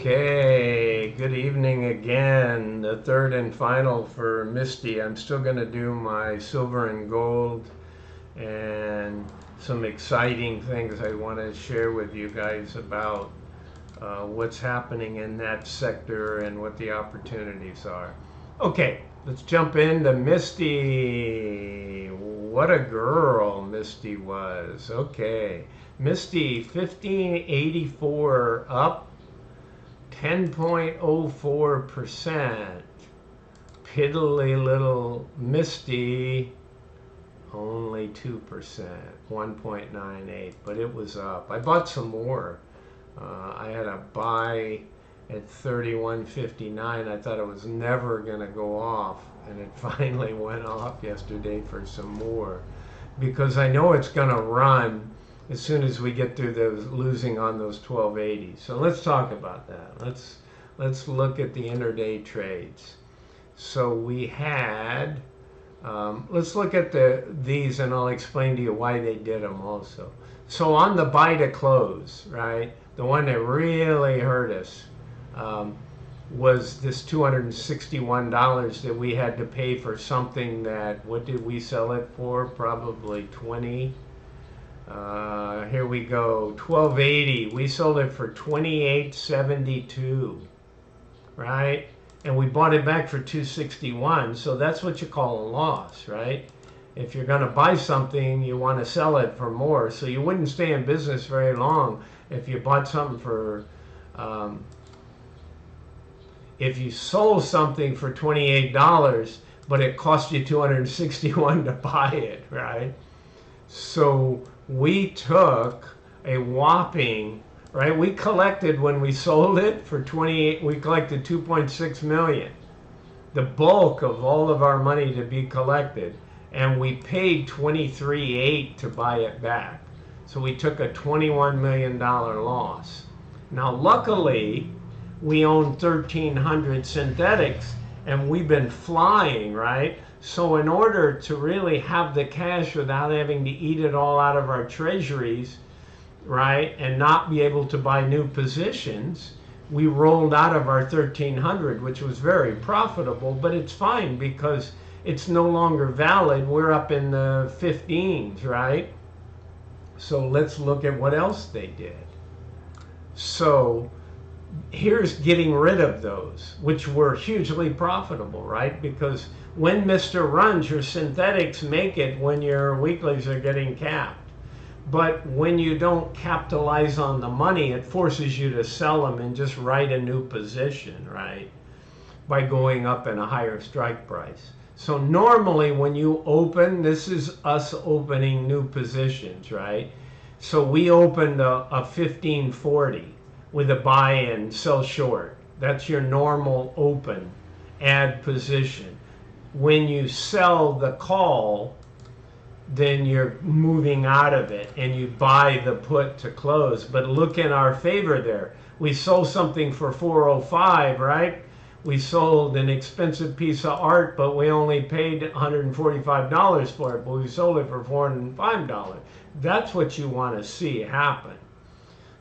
Okay, good evening again. The third and final for MSTY. I'm still going to do my silver and gold and some exciting things I want to share with you guys about what's happening in that sector and what the opportunities are. Okay, let's jump into MSTY. What a girl MSTY was. Okay, MSTY 1584 up 10.04%. Piddly little MSTY, only 2%, 1.98, but it was up. I bought some more. I had a buy at 31.59. I thought it was never going to go off, and it finally went off yesterday for some more because I know it's going to run as soon as we get through those losing on those 1280s. So let's talk about that. Let's look at the intraday trades. So we had, let's look at these and I'll explain to you why they did them also. So on the buy to close, right, the one that really hurt us was this $261 that we had to pay for something that, what did we sell it for? Probably 20. Here we go, 1280. We sold it for 28.72, right? And we bought it back for 261. So that's what you call a loss, right? If you're going to buy something, you want to sell it for more. So you wouldn't stay in business very long if you bought something for, if you sold something for $28, but it cost you 261 to buy it, right? So we took a whopping, right? We collected when we sold it for 28, we collected 2.6 million, the bulk of all of our money to be collected, and we paid 23.8 to buy it back. So we took a $21 million loss. Now, luckily, we own 1,300 synthetics, and we've been flying, right? So in order to really have the cash without having to eat it all out of our treasuries, right, and not be able to buy new positions, we rolled out of our 1,300, which was very profitable, but it's fine because it's no longer valid. We're up in the 15s, right? So let's look at what else they did. So here's getting rid of those, which were hugely profitable, right? Because when Mr. runs, your synthetics make it when your weeklies are getting capped. But when you don't capitalize on the money, it forces you to sell them and just write a new position, right? By going up in a higher strike price. So normally when you open, this is us opening new positions, right? So we opened a 1540 with a buy and sell short. That's your normal open, add position. When you sell the call, then you're moving out of it and you buy the put to close. But look in our favor there. We sold something for 405, right? We sold an expensive piece of art, but we only paid $145 for it, but we sold it for $405. That's what you want to see happen.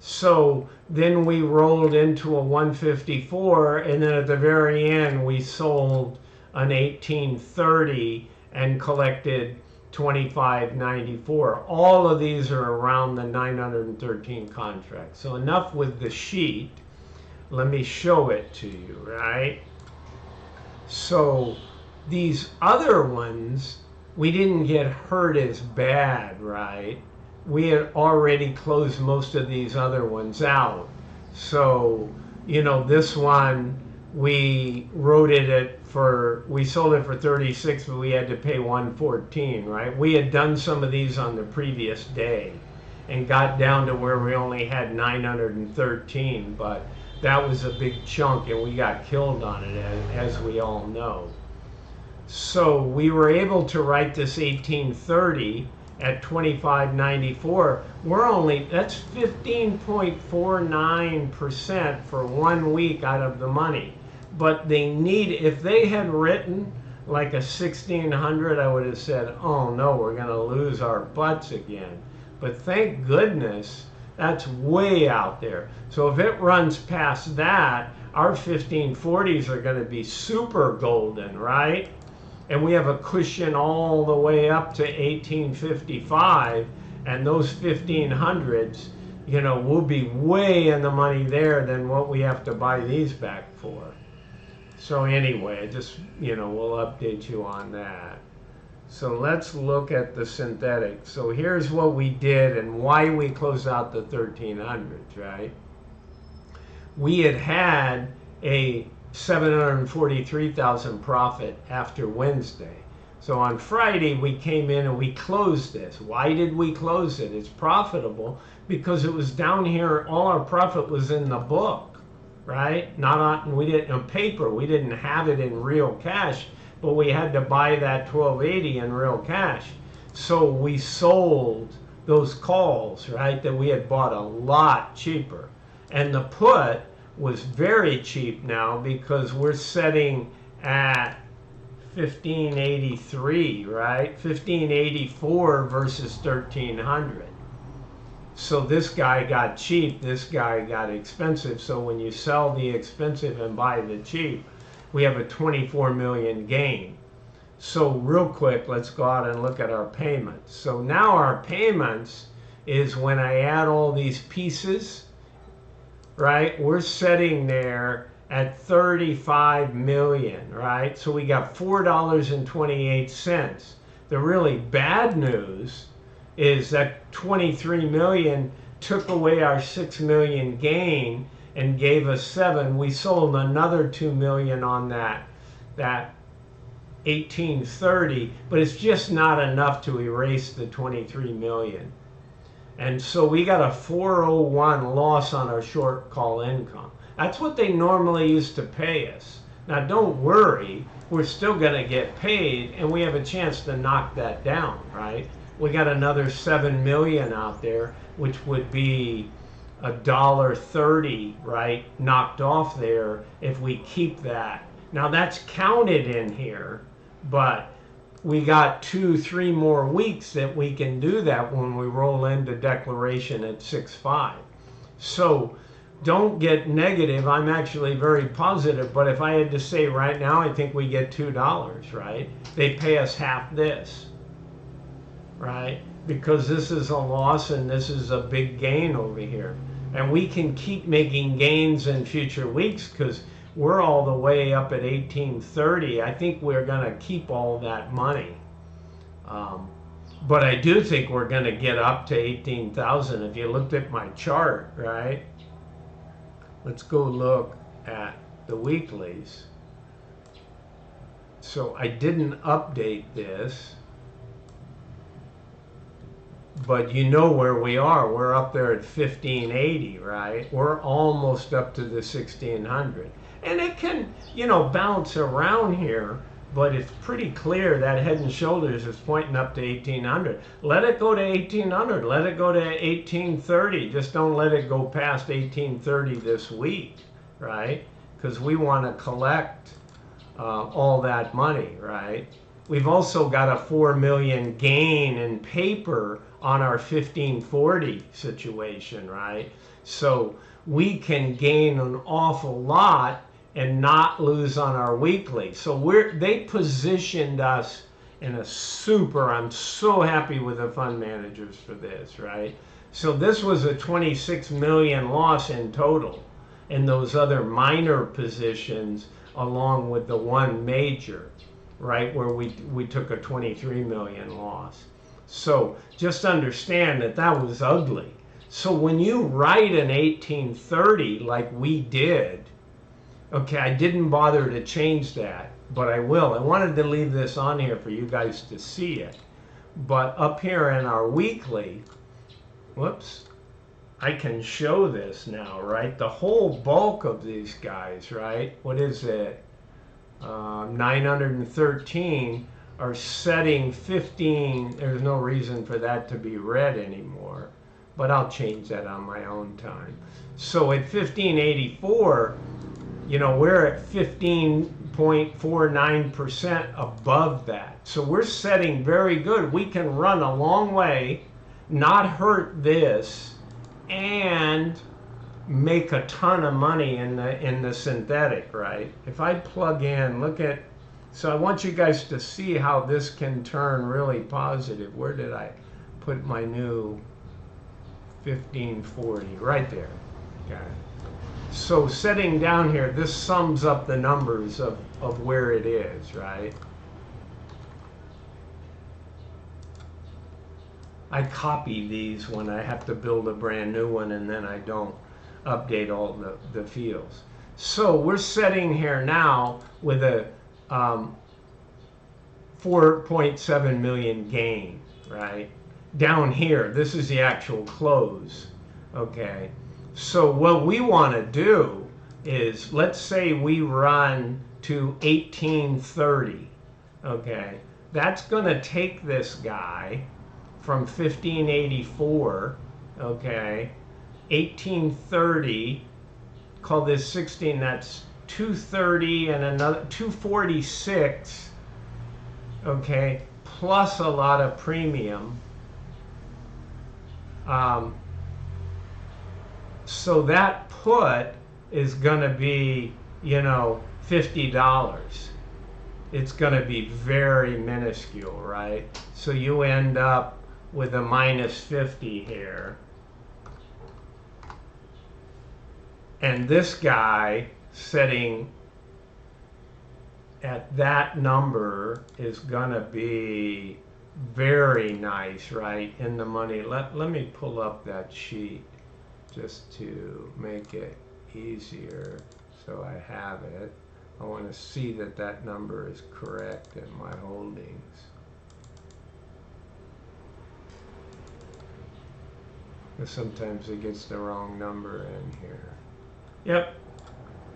So then we rolled into a 154, and then at the very end we sold an 1830 and collected 25.94. All of these are around the 913 contract. So enough with the sheet. Let me show it to you, right? So these other ones, we didn't get hurt as bad, right? We had already closed most of these other ones out. So, you know, this one, we wrote it we sold it for 36, but we had to pay 114, right? We had done some of these on the previous day and got down to where we only had 913, but that was a big chunk and we got killed on it, as we all know. So we were able to write this 1830 at 25.94. That's 15.49% for 1 week out of the money. But they need, if they had written like a 1600, I would have said, oh no, we're going to lose our butts again. But thank goodness That's way out there. So if it runs past that, our 1540s are going to be super golden, right? And we have a cushion all the way up to 1855, and those 1500s, you know, will be way in the money there than what we have to buy these back for. So anyway, just, you know, we'll update you on that. So let's look at the synthetic. So here's what we did and why we closed out the 1300s, right? We had a 743,000 profit after Wednesday. So on Friday we came in and we closed this. Why did we close it? It's profitable because it was down here. All our profit was in the book, right? Not on, we didn't on paper. We didn't have it in real cash, but we had to buy that 1280 in real cash. So we sold those calls, right, that we had bought a lot cheaper. And the put was very cheap now because we're setting at 1583, right? 1584 versus 1300. So this guy got cheap, this guy got expensive. So when you sell the expensive and buy the cheap, we have a 24 million gain. So real quick, let's go out and look at our payments. So now our payments is when I add all these pieces, right? We're sitting there at 35 million, right? So we got $4.28. The really bad news is that 23 million took away our 6 million gain and gave us 7. We sold another 2 million on that 1830, but it's just not enough to erase the 23 million. And so we got a 401 loss on our short call income. That's what they normally used to pay us. Now don't worry, we're still going to get paid and we have a chance to knock that down, right? We got another 7 million out there, which would be $1.30, right, knocked off there if we keep that. Now that's counted in here, but we got 2-3 more weeks that we can do that when we roll into declaration at 6.5. So don't get negative. I'm actually very positive, but if I had to say right now, I think we get $2, right? They pay us half this, right? Because this is a loss and this is a big gain over here. And we can keep making gains in future weeks because we're all the way up at 1830. I think we're going to keep all that money. But I do think we're going to get up to 18,000 if you looked at my chart, right? Let's go look at the weeklies. So I didn't update this, but you know where we are. We're up there at 1580, right? We're almost up to the 1600. And it can, you know, bounce around here, but it's pretty clear that Head and Shoulders is pointing up to 1800. Let it go to 1800. Let it go to 1830. Just don't let it go past 1830 this week, right? Because we want to collect all that money, right? We've also got a 4 million gain in paper on our 1540 situation, right? So we can gain an awful lot and not lose on our weekly. So they positioned us in a super, I'm so happy with the fund managers for this, right? So this was a 26 million loss in total in those other minor positions along with the one major, right, where we took a 23 million loss. So just understand that that was ugly. So when you write an 1830 like we did, okay, I didn't bother to change that, but I will. I wanted to leave this on here for you guys to see it. But up here in our weekly, whoops, I can show this now, right? The whole bulk of these guys, right? What is it? 913 are setting 15. There's no reason for that to be red anymore, but I'll change that on my own time. So at 1584, you know, we're at 15.49% above that. So we're setting very good. We can run a long way, not hurt this, and make a ton of money in the synthetic, right? If I plug in, look at, so I want you guys to see how this can turn really positive. Where did I put my new 1540? Right there. Okay. So setting down here, this sums up the numbers of where it is, right? I copy these when I have to build a brand new one, and then I don't update all the fields. So we're sitting here now with a 4.7 million gain, right? Down here, this is the actual close, okay? So what we want to do is, let's say we run to 1830, okay? That's going to take this guy from 1584, okay, 1830, call this 16, that's 230 and another 246, okay, plus a lot of premium. So that put is going to be, you know, $50. It's going to be very minuscule, right? So you end up with a minus 50 here. And this guy sitting at that number is going to be very nice, right, in the money. Let me pull up that sheet just to make it easier so I have it. I want to see that that number is correct in my holdings. Because sometimes it gets the wrong number in here. Yep,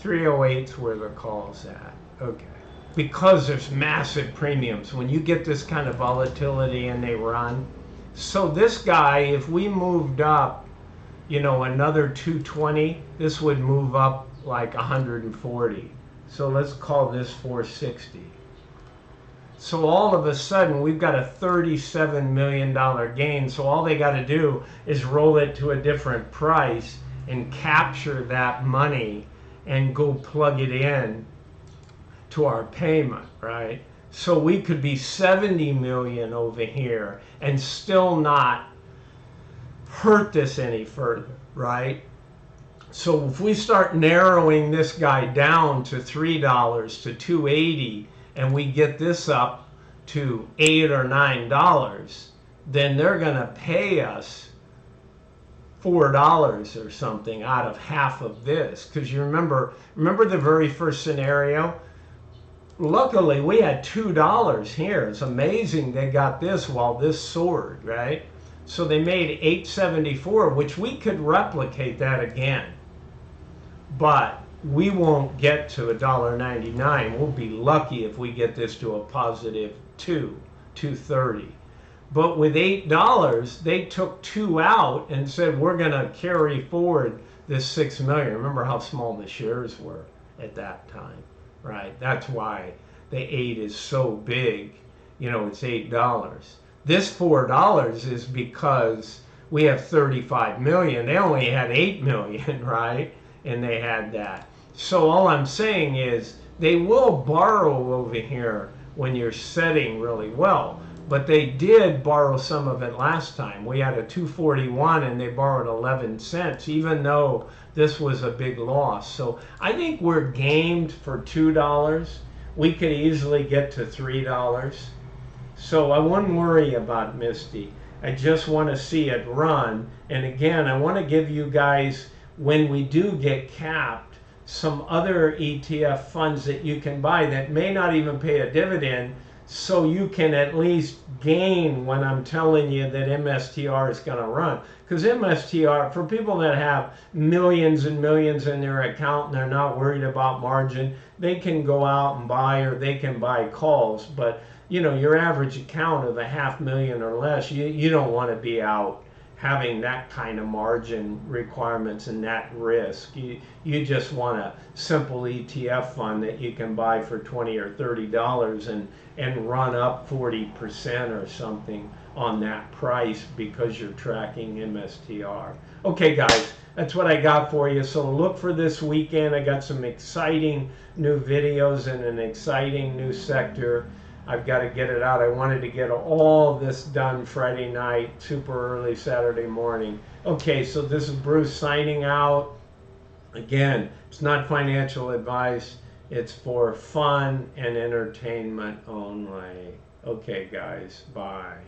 308's where the call's at. Okay. Because there's massive premiums. When you get this kind of volatility and they run. So this guy, if we moved up, you know, another 220, this would move up like 140. So let's call this 460. So all of a sudden, we've got a $37 million gain. So all they got to do is roll it to a different price and capture that money and go plug it in to our payment, right? So we could be 70 million over here and still not hurt this any further, right? So if we start narrowing this guy down to $3 to 280 and we get this up to $8 or $9, then they're going to pay us $4 or something out of half of this. Because you remember the very first scenario? Luckily, we had $2 here. It's amazing they got this while this soared, right? So they made $8.74, which we could replicate that again. But we won't get to $1.99. We'll be lucky if we get this to a positive $2.30. But with $8, they took 2 out and said, we're going to carry forward this 6 million. Remember how small the shares were at that time, right? That's why the 8 is so big. You know, it's $8. This $4 is because we have 35 million. They only had 8 million, right? And they had that. So all I'm saying is they will borrow over here when you're setting really well. But they did borrow some of it last time. We had a 241 and they borrowed 11 cents, even though this was a big loss. So I think we're gamed for $2. We could easily get to $3. So I wouldn't worry about MSTY. I just want to see it run. And again, I want to give you guys, when we do get capped, some other ETF funds that you can buy that may not even pay a dividend, so you can at least gain when I'm telling you that MSTR is going to run. Because MSTR, for people that have millions and millions in their account and they're not worried about margin, they can go out and buy, or they can buy calls. But you know, your average account of $500,000 or less, you don't want to be out having that kind of margin requirements and that risk. You just want a simple ETF fund that you can buy for $20 or $30 and run up 40% or something on that price because you're tracking MSTR. Okay, guys, that's what I got for you. So look for this weekend. I got some exciting new videos in an exciting new sector. I've got to get it out. I wanted to get all this done Friday night, super early Saturday morning. Okay, so this is Bruce signing out. Again, it's not financial advice. It's for fun and entertainment only. Okay, guys, bye.